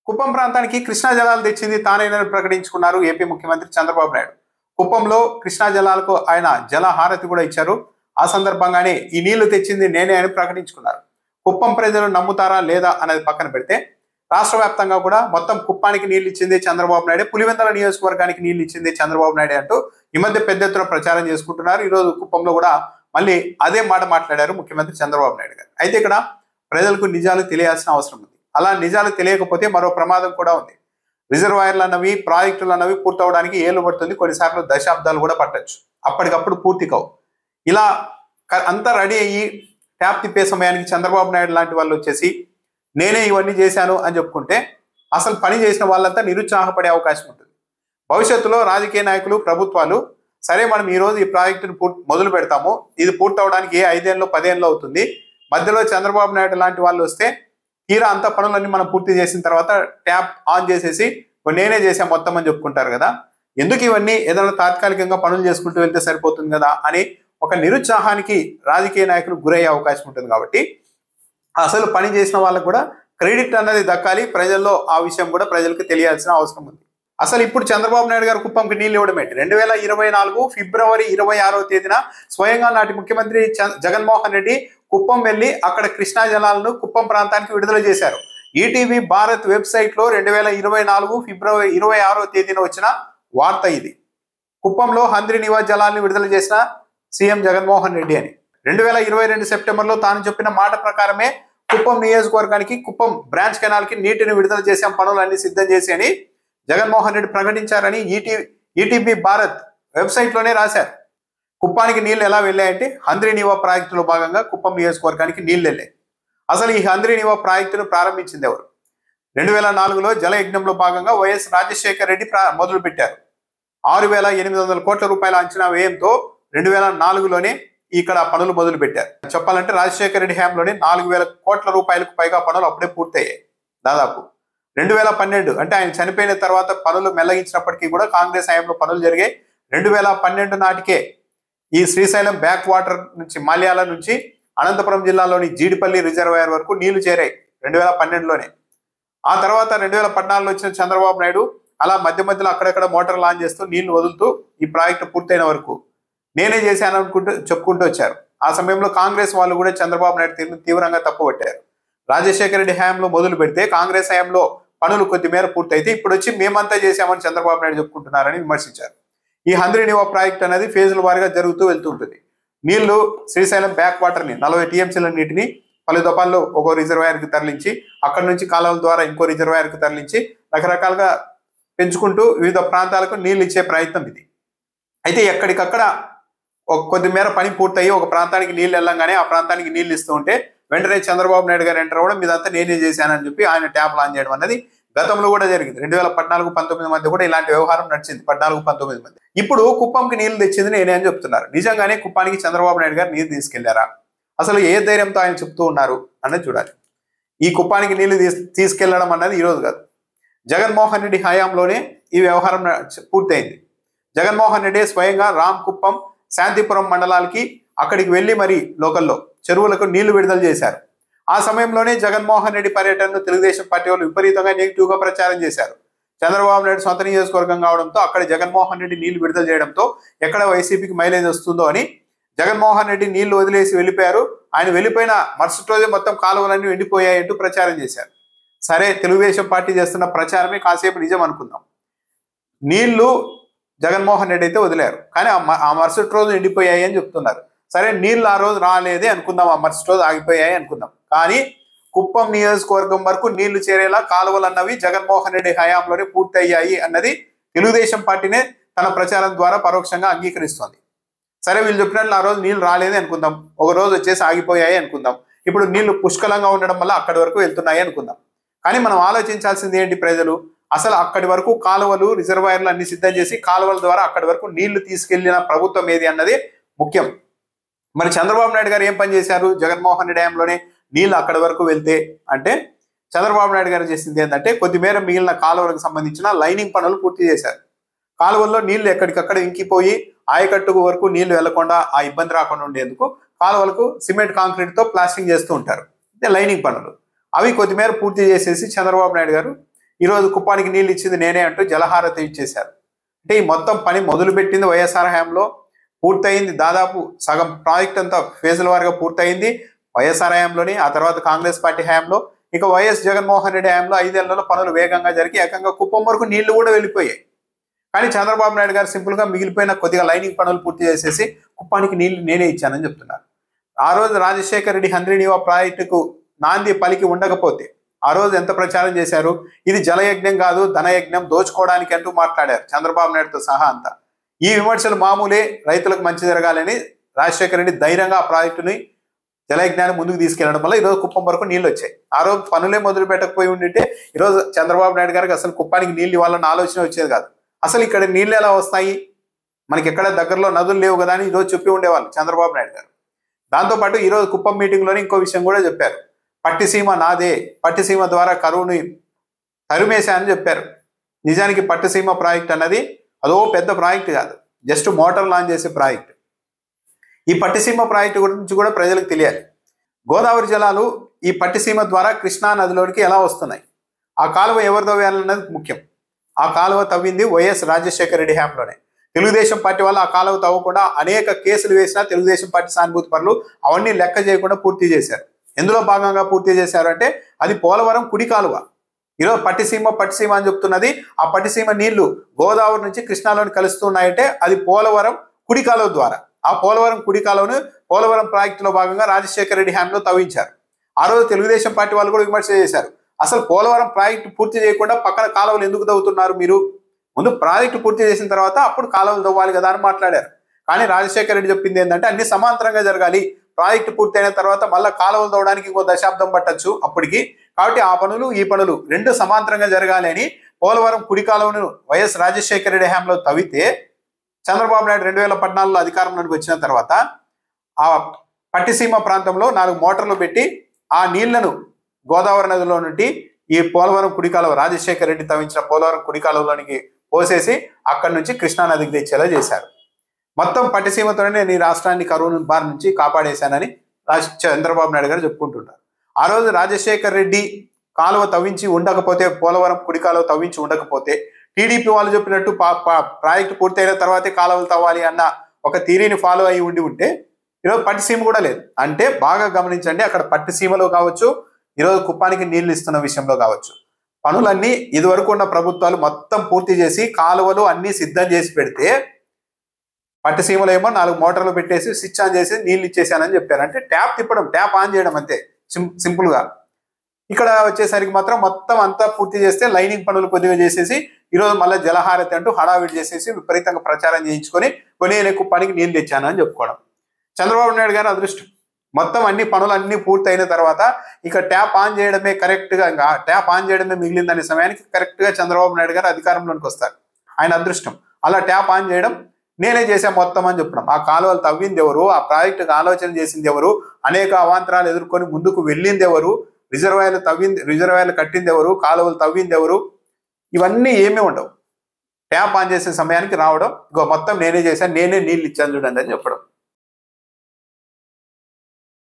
కుప్పం ప్రాంతానికి కృష్ణా జలాలు తెచ్చింది తానేనని ప్రకటించుకున్నారు ఏపీ ముఖ్యమంత్రి చంద్రబాబు నాయుడు. కుప్పంలో కృష్ణా జలాలకు ఆయన జల హారతి కూడా ఇచ్చారు. ఆ సందర్భంగానే ఈ నీళ్లు తెచ్చింది నేనే అని ప్రకటించుకున్నారు. కుప్పం ప్రజలు నమ్ముతారా లేదా అనేది పక్కన పెడితే రాష్ట్ర వ్యాప్తంగా కూడా మొత్తం కుప్పానికి నీళ్లు ఇచ్చింది చంద్రబాబు నాయుడు, పులివెందుల నియోజకవర్గానికి నీళ్లు ఇచ్చింది చంద్రబాబు నాయుడు అంటూ ఈ మధ్య పెద్ద ఎత్తున ప్రచారం చేసుకుంటున్నారు. ఈ రోజు కుప్పంలో కూడా మళ్ళీ అదే మాట మాట్లాడారు ముఖ్యమంత్రి చంద్రబాబు నాయుడు గారు. అయితే ఇక్కడ ప్రజలకు నిజాలు తెలియాల్సిన అవసరం ఉంది. అలా నిజాలు తెలియకపోతే మరో ప్రమాదం కూడా ఉంది. రిజర్వాయర్లు అన్నవి ప్రాజెక్టులు అన్నవి పూర్తవడానికి ఏళ్ళు పడుతుంది, కొన్నిసార్లు దశాబ్దాలు కూడా పట్టొచ్చు. అప్పటికప్పుడు పూర్తి కావు. ఇలా అంతా రెడీ అయ్యి ట్యాప్ తిప్పే సమయానికి చంద్రబాబు నాయుడు లాంటి వాళ్ళు వచ్చేసి నేనే ఇవన్నీ చేశాను అని చెప్పుకుంటే అసలు పని చేసిన వాళ్ళంతా నిరుత్సాహపడే అవకాశం ఉంటుంది. భవిష్యత్తులో రాజకీయ నాయకులు, ప్రభుత్వాలు సరే మనం ఈరోజు ఈ ప్రాజెక్టును మొదలు పెడతాము, ఇది పూర్తవడానికి 5 ఏళ్ళు 10 ఏళ్ళు అవుతుంది, మధ్యలో చంద్రబాబు నాయుడు లాంటి వాళ్ళు వస్తే తీరా అంత పనులన్నీ మనం పూర్తి చేసిన తర్వాత ట్యాప్ ఆన్ చేసేసి నేనే చేసాను మొత్తం అని చెప్పుకుంటారు కదా. ఎందుకు ఇవన్నీ ఏదైనా తాత్కాలికంగా పనులు చేసుకుంటూ వెళ్తే సరిపోతుంది కదా అని ఒక నిరుత్సాహానికి రాజకీయ నాయకులు గురయ్యే అవకాశం ఉంటుంది. కాబట్టి అసలు పని చేసిన వాళ్ళకు కూడా క్రెడిట్ అన్నది దక్కాలి. ప్రజల్లో ఆ విషయం కూడా ప్రజలకు తెలియాల్సిన అవసరం ఉంది. అసలు ఇప్పుడు చంద్రబాబు నాయుడు గారు కుప్పంకి నీళ్ళు ఇవ్వడం ఏంటి? 2024 ఫిబ్రవరి 26వ తేదీన స్వయంగా నాటి ముఖ్యమంత్రి జగన్మోహన్ రెడ్డి కుప్పం వెళ్లి అక్కడ కృష్ణా జలాలను కుప్పం ప్రాంతానికి విడుదల చేశారు. ఈటీవీ భారత్ వెబ్సైట్ లో 2024 ఫిబ్రవరి 26వ తేదీన వచ్చిన వార్త ఇది. కుప్పంలో హంద్రి నివా జలాలను విడుదల చేసిన సీఎం జగన్మోహన్ రెడ్డి అని. 2022 సెప్టెంబర్లో తాను చెప్పిన మాట ప్రకారమే కుప్పం నియోజకవర్గానికి కుప్పం బ్రాంచ్ కెనాల్ కి నీటిని విడుదల చేసాం, పనులన్నీ సిద్ధం చేసి అని జగన్మోహన్ రెడ్డి ప్రకటించారని ఈటీవీ భారత్ వెబ్సైట్ లోనే రాశారు. కుప్పానికి నీళ్లు ఎలా వెళ్ళాయంటే హంద్రి నివా ప్రాజెక్టులో భాగంగా కుప్పం నియోజకవర్గానికి నీళ్లు వెళ్ళాయి. అసలు ఈ హంద్రి నివా ప్రాజెక్టును ప్రారంభించింది ఎవరు? 2004లో జలయజ్ఞంలో భాగంగా వైఎస్ రాజశేఖర రెడ్డి మొదలు పెట్టారు. 6,800 కోట్ల రూపాయల అంచనా వ్యయంతో 2004లోనే ఇక్కడ పనులు మొదలు పెట్టారు. చెప్పాలంటే రాజశేఖర రెడ్డి హయాంలోనే 4,000 కోట్ల రూపాయలకు పైగా పనులు అప్పుడే పూర్తయ్యాయి. దాదాపు 2012 అంటే ఆయన చనిపోయిన తర్వాత పనులు మెల్లగించినప్పటికీ కూడా కాంగ్రెస్ హయాంలో పనులు జరిగాయి. 2012 నాటికే ఈ శ్రీశైలం బ్యాక్ వాటర్ నుంచి మాల్యాల నుంచి అనంతపురం జిల్లాలోని జీడిపల్లి రిజర్వాయర్ వరకు నీళ్లు చేరాయి 2012లోనే. ఆ తర్వాత 2014లో వచ్చిన చంద్రబాబు నాయుడు అలా మధ్య మధ్యలో అక్కడక్కడ మోటార్ లాంచ్ చేస్తూ నీళ్లు వదులుతూ ఈ ప్రాజెక్టు పూర్తయిన వరకు నేనే చేశాను అనుకుంటూ చెప్పుకుంటూ వచ్చారు. ఆ సమయంలో కాంగ్రెస్ వాళ్ళు కూడా చంద్రబాబు నాయుడు తీవ్రంగా తప్పుపట్టారు. రాజశేఖర రెడ్డి హయాంలో మొదలు పెడితే కాంగ్రెస్ హయాంలో పనులు కొద్దిమేర పూర్తయితే ఇప్పుడు వచ్చి మేమంతా చేశామని చంద్రబాబు నాయుడు చెప్పుకుంటున్నారని విమర్శించారు. ఈ హంద్రి నివా ప్రాజెక్ట్ అనేది ఫేజుల వారీగా జరుగుతూ వెళ్తూ ఉంటుంది. నీళ్లు శ్రీశైలం బ్యాక్ వాటర్ ని 40 టీఎంసీల నీటిని పలు దఫాల్లో ఒక్కో రిజర్వాయర్ కి తరలించి అక్కడి నుంచి కాలువల ద్వారా ఇంకో రిజర్వాయర్ కి తరలించి రకరకాలుగా పెంచుకుంటూ వివిధ ప్రాంతాలకు నీళ్లు ఇచ్చే ప్రయత్నం ఇది. అయితే ఎక్కడికక్కడ కొద్ది మేర పని పూర్తయి ఒక ప్రాంతానికి నీళ్లు వెళ్ళంగానే ఆ ప్రాంతానికి నీళ్లు ఇస్తూ ఉంటే వెంటనే చంద్రబాబు నాయుడు గారు ఎంటర్ అవ్వడం, మీదంతా నేనే చేశానని చెప్పి ఆయన ట్యాప్ లాంచ్ చేయడం అన్నది గతంలో కూడా జరిగింది. 2014-19 మధ్య కూడా ఇలాంటి వ్యవహారం నడిచింది. 14-19 మధ్య. ఇప్పుడు కుప్పంకి నీళ్లు తెచ్చింది నేనే అని చెప్తున్నారు. నిజంగానే కుప్పానికి చంద్రబాబు నాయుడు గారు నీరు తీసుకెళ్లారా? అసలు ఏ ధైర్యంతో ఆయన చెప్తూ ఉన్నారు అన్నది చూడాలి. ఈ కుప్పానికి నీళ్లు తీసుకెళ్లడం అన్నది ఈరోజు కాదు, జగన్మోహన్ రెడ్డి హయాంలోనే ఈ వ్యవహారం పూర్తయింది. జగన్మోహన్ రెడ్డి స్వయంగా రామ్ కుప్పం, శాంతిపురం మండలాలకి అక్కడికి వెళ్లి మరి లోకల్లో చెరువులకు నీళ్లు విడుదల చేశారు. ఆ సమయంలోనే జగన్మోహన్ రెడ్డి పర్యటనను తెలుగుదేశం పార్టీ వాళ్ళు విపరీతంగా నెగిటివ్ గా ప్రచారం చేశారు. చంద్రబాబు నాయుడు సొంత నియోజకవర్గం కావడంతో అక్కడ జగన్మోహన్ రెడ్డి నీళ్లు విడుదల చేయడంతో ఎక్కడ వైసీపీకి మైలేజ్ వస్తుందో అని జగన్మోహన్ రెడ్డి నీళ్లు వదిలేసి వెళ్ళిపోయారు. ఆయన వెళ్ళిపోయిన మరుసటి రోజే మొత్తం కాలువలన్నీ ఎండిపోయాయి అంటూ ప్రచారం చేశారు. సరే, తెలుగుదేశం పార్టీ చేస్తున్న ప్రచారమే కాసేపు నిజం అనుకుందాం. నీళ్లు జగన్మోహన్ రెడ్డి అయితే వదిలేరు, కానీ ఆ మరుసటి రోజు ఎండిపోయాయి అని చెప్తున్నారు. సరే, నీళ్లు ఆ రోజు రాలేదే అనుకుందాం, ఆ మరుసటి రోజు ఆగిపోయాయి అనుకుందాం. కానీ కుప్పం నియోజకవర్గం వరకు నీళ్లు చేరేలా కాలువలు అన్నవి జగన్మోహన్ రెడ్డి హయాంలోనే పూర్తయ్యాయి అన్నది తెలుగుదేశం పార్టీనే తన ప్రచారం ద్వారా పరోక్షంగా అంగీకరిస్తోంది. సరే, వీళ్ళు చెప్పినట్లు ఆ రోజు నీళ్లు రాలేదే అనుకుందాం, ఒక రోజు వచ్చేసి ఆగిపోయాయి అనుకుందాం. ఇప్పుడు నీళ్లు పుష్కలంగా ఉండడం వల్ల అక్కడి వరకు వెళ్తున్నాయి అనుకుందాం. కానీ మనం ఆలోచించాల్సింది ఏంటి? ప్రజలు అసలు అక్కడి వరకు కాలువలు, రిజర్వాయర్లు అన్ని సిద్ధం చేసి కాలువల ద్వారా అక్కడి వరకు నీళ్లు తీసుకెళ్లిన ప్రభుత్వం ఏది అన్నది ముఖ్యం. మరి చంద్రబాబు నాయుడు గారు ఏం పని చేశారు? జగన్మోహన్ రెడ్డి హయాంలోనే నీళ్లు అక్కడి వరకు వెళ్తే అంటే చంద్రబాబు నాయుడు గారు చేసింది ఏంటంటే కొద్దిమేర మిగిలిన కాలువలకు సంబంధించిన లైనింగ్ పనులు పూర్తి చేశారు. కాలువల్లో నీళ్లు ఎక్కడికక్కడ ఇంకిపోయి ఆయకట్టుకు వరకు నీళ్లు వెళ్లకుండా ఆ ఇబ్బంది రాకుండా ఉండేందుకు కాలువలకు సిమెంట్ కాంక్రీట్ తో ప్లాస్టింగ్ చేస్తూ ఉంటారు. లైనింగ్ పనులు అవి కొద్దిమేర పూర్తి చేసేసి చంద్రబాబు నాయుడు గారు ఈరోజు కుప్పానికి నీళ్లు ఇచ్చింది నేనే అంటూ జలహారతి ఇచ్చేశారు. అంటే ఈ మొత్తం పని మొదలుపెట్టింది వైఎస్ఆర్ హయాంలో, పూర్తయింది. దాదాపు సగం ప్రాజెక్ట్ అంతా ఫేజుల వారిగా పూర్తయింది వైఎస్ఆర్ హయాంలోని. ఆ తర్వాత కాంగ్రెస్ పార్టీ హయాంలో, ఇక వైఎస్ జగన్మోహన్ రెడ్డి హయాంలో 5 ఏళ్లలో పనులు వేగంగా జరిగి ఏకంగా కుప్పం వరకు నీళ్లు కూడా వెళ్ళిపోయాయి. కానీ చంద్రబాబు నాయుడు గారు సింపుల్ గా మిగిలిపోయిన కొద్దిగా లైనింగ్ పనులు పూర్తి చేసేసి కుప్పానికి నీళ్లు నేనే ఇచ్చానని చెప్తున్నారు. ఆ రోజు రాజశేఖర రెడ్డి హంద్రీనీవా ప్రాజెక్టుకు నాంది పలికి ఉండకపోతే ఆ రోజు ఎంత ప్రచారం చేశారు? ఇది జలయజ్ఞం కాదు, ధనయజ్ఞం, దోచుకోవడానికి అంటూ మాట్లాడారు చంద్రబాబు నాయుడుతో సహా అంతా. ఈ విమర్శలు మామూలే, రైతులకు మంచి జరగాలని రాజశేఖర రెడ్డి ధైర్యంగా ఆ ప్రాజెక్టుని జలయజ్ఞాన్ని ముందుకు తీసుకెళ్లడం వల్ల ఈరోజు కుప్పం వరకు నీళ్లు వచ్చాయి. ఆ రోజు పనులే మొదలు పెట్టకపోయి ఉండింటే ఈరోజు చంద్రబాబు నాయుడు గారికి అసలు కుప్పానికి నీళ్లు ఇవ్వాలన్న ఆలోచన వచ్చేది కాదు. అసలు ఇక్కడ నీళ్లు ఎలా వస్తాయి, మనకి ఎక్కడ దగ్గరలో నదులు లేవు కదా అని ఈరోజు చెప్పి ఉండేవాళ్ళు చంద్రబాబు నాయుడు గారు. దాంతోపాటు ఈరోజు కుప్పం మీటింగ్లోనే ఇంకో విషయం కూడా చెప్పారు. పట్టిసీమ నాదే, పట్టిసీమ ద్వారా కరువుని తరిమేశా అని చెప్పారు. నిజానికి పట్టిసీమ ప్రాజెక్ట్ అన్నది అదో పెద్ద ప్రాజెక్ట్ కాదు, జస్ట్ మోటార్ లాంచ్ చేసే ప్రాజెక్ట్. ఈ పట్టిసీమ ప్రాజెక్టు గురించి కూడా ప్రజలకు తెలియాలి. గోదావరి జలాలు ఈ పట్టిసీమ ద్వారా కృష్ణా నదిలోనికి ఎలా వస్తున్నాయి, ఆ కాలువ ఎవరు తవ్వాలన్నది ముఖ్యం. ఆ కాలువ తవ్వింది వైఎస్ రాజశేఖర రెడ్డి హయాంలోనే. తెలుగుదేశం పార్టీ వాళ్ళు ఆ కాలువ తవ్వకుండా అనేక కేసులు వేసినా తెలుగుదేశం పార్టీ సానుభూతి పనులు అవన్నీ లెక్క చేయకుండా పూర్తి చేశారు. ఎందులో భాగంగా పూర్తి చేశారు అంటే అది పోలవరం కుడి కాలువ. ఈరోజు పట్టిసీమ అని చెప్తున్నది, ఆ పట్టిసీమ నీళ్లు గోదావరి నుంచి కృష్ణాలోని కలుస్తున్నాయంటే అది పోలవరం కుడి కాలువ ద్వారా. ఆ పోలవరం కుడి కాలువను పోలవరం ప్రాజెక్టులో భాగంగా రాజశేఖర రెడ్డి హయాంలో తవ్వించారు. ఆ రోజు తెలుగుదేశం పార్టీ వాళ్ళు కూడా విమర్శ చేశారు. అసలు పోలవరం ప్రాజెక్టు పూర్తి చేయకుండా పక్కన కాలువలు ఎందుకు తవ్వుతున్నారు మీరు? ముందు ప్రాజెక్టు పూర్తి చేసిన తర్వాత అప్పుడు కాలువలు తవ్వాలి కదా అని మాట్లాడారు. కానీ రాజశేఖర రెడ్డి చెప్పింది ఏంటంటే అన్ని సమాంతరంగా జరగాలి, ప్రాజెక్టు పూర్తయిన తర్వాత మళ్ళీ కాలువలు తవ్వడానికి ఇంకో దశాబ్దం పట్టచ్చు అప్పటికి, కాబట్టి ఆ పనులు ఈ పనులు రెండు సమాంతరంగా జరగాలి అని పోలవరం కుడి కాలువను వైఎస్ రాజశేఖర రెడ్డి హయాంలో తవ్వితే చంద్రబాబు నాయుడు 2014లో అధికారంలోకి వచ్చిన తర్వాత ఆ పట్టిసీమ ప్రాంతంలో 4 మోటార్లు పెట్టి ఆ నీళ్లను గోదావరి నదిలో నుండి ఈ పోలవరం కుడి కాలువ రాజశేఖర రెడ్డి తవ్వించిన పోలవరం కుడి కాలువలోనికి పోసేసి అక్కడి నుంచి కృష్ణా నదికి తెచ్చేలా చేశారు. మొత్తం పట్టిసీమతోనే నేను ఈ రాష్ట్రాన్ని కరువు బారి నుంచి కాపాడేశానని చంద్రబాబు నాయుడు గారు చెప్పుకుంటుంటారు. ఆ రోజు రాజశేఖర రెడ్డి కాలువ తవ్వించి ఉండకపోతే, పోలవరం కుడి కాలువ తవ్వించి ఉండకపోతే, టీడీపీ వాళ్ళు చెప్పినట్టు ప్రాజెక్టు పూర్తయిన తర్వాతే కాలువలు తవ్వాలి అన్న ఒక థియరీని ఫాలో అయి ఉంటే ఈరోజు పట్టిసీమ కూడా లేదు. అంటే బాగా గమనించండి, అక్కడ పట్టిసీమలో కావచ్చు, ఈరోజు కుప్పానికి నీళ్లు ఇస్తున్న విషయంలో కావచ్చు, పనులన్నీ ఇదివరకు ఉన్న ప్రభుత్వాలు మొత్తం పూర్తి చేసి కాలువలు అన్ని సిద్ధం చేసి పెడితే పట్టిసీమలో ఏమో 4 మోటార్లు పెట్టేసి స్విచ్ ఆన్ చేసి నీళ్ళు ఇచ్చేసానని చెప్పారు. అంటే ట్యాప్ తిప్పడం, ట్యాప్ ఆన్ చేయడం అంతే సింపుల్ గా. ఇక్కడ వచ్చేసరికి మాత్రం మొత్తం అంతా పూర్తి చేస్తే లైనింగ్ పనులు కొద్దిగా చేసేసి ఈరోజు మళ్ళీ జలహారతి అంటూ హడావిడి చేసేసి విపరీతంగా ప్రచారం చేయించుకొని నేను కుప్పానికి నీళ్ళు తెచ్చాను అని చెప్పుకోవడం. చంద్రబాబు నాయుడు గారు అదృష్టం, మొత్తం అన్ని పనులు అన్ని పూర్తయిన తర్వాత ఇక ట్యాప్ ఆన్ చేయడమే కరెక్ట్గా, ఇంకా ట్యాప్ ఆన్ చేయడమే మిగిలిందనే సమయానికి కరెక్ట్గా చంద్రబాబు నాయుడు గారు అధికారంలోకి వస్తారు. ఆయన అదృష్టం, అలా ట్యాప్ ఆన్ చేయడం, నేనే చేసా మొత్తం అని చెప్పడం. ఆ కాలువలు తవ్వింది ఎవరు, ఆ ప్రాజెక్టుకు ఆలోచన చేసింది ఎవరు, అనేక అవాంతరాలు ఎదుర్కొని ముందుకు వెళ్ళింది ఎవరు, రిజర్వాయర్లు కట్టింది ఎవరు, కాలువలు తవ్వింది ఎవరు, ఇవన్నీ ఏమీ ఉండవు. ట్యాప్ ఆన్ చేసే సమయానికి రావడం, ఇగో మొత్తం నేనే చేశాను, నేనే నీళ్ళు ఇచ్చాను చూడండి అని చెప్పడం.